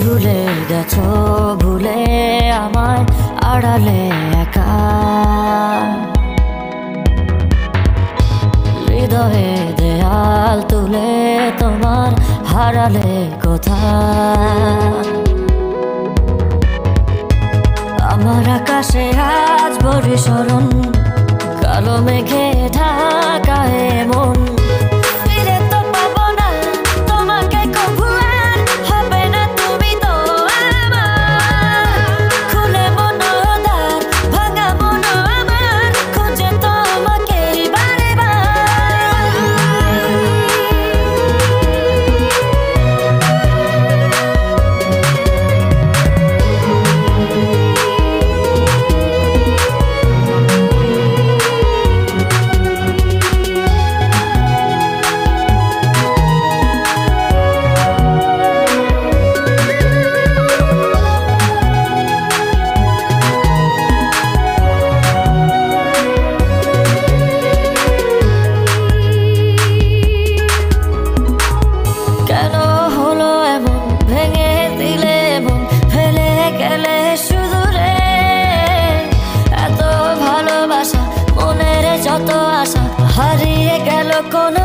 ভুলে গেছো, ভুলে আমায় আড়ালে একা। হৃদয়ে দেয়াল তুলে তোমার হারালে কোথায়। আমার আকাশে আজ বরিশরণ, কালো মেঘে ঢাকা মন। ফিরে তো পাবো না তোমাকে কভু আর, হবে না তুমি তো আমার। খুলে মনো দ্বার, ভাঙা মনো আমার, খুঁজে তোমাকে বারে যত আশা হারিয়ে গেল কোন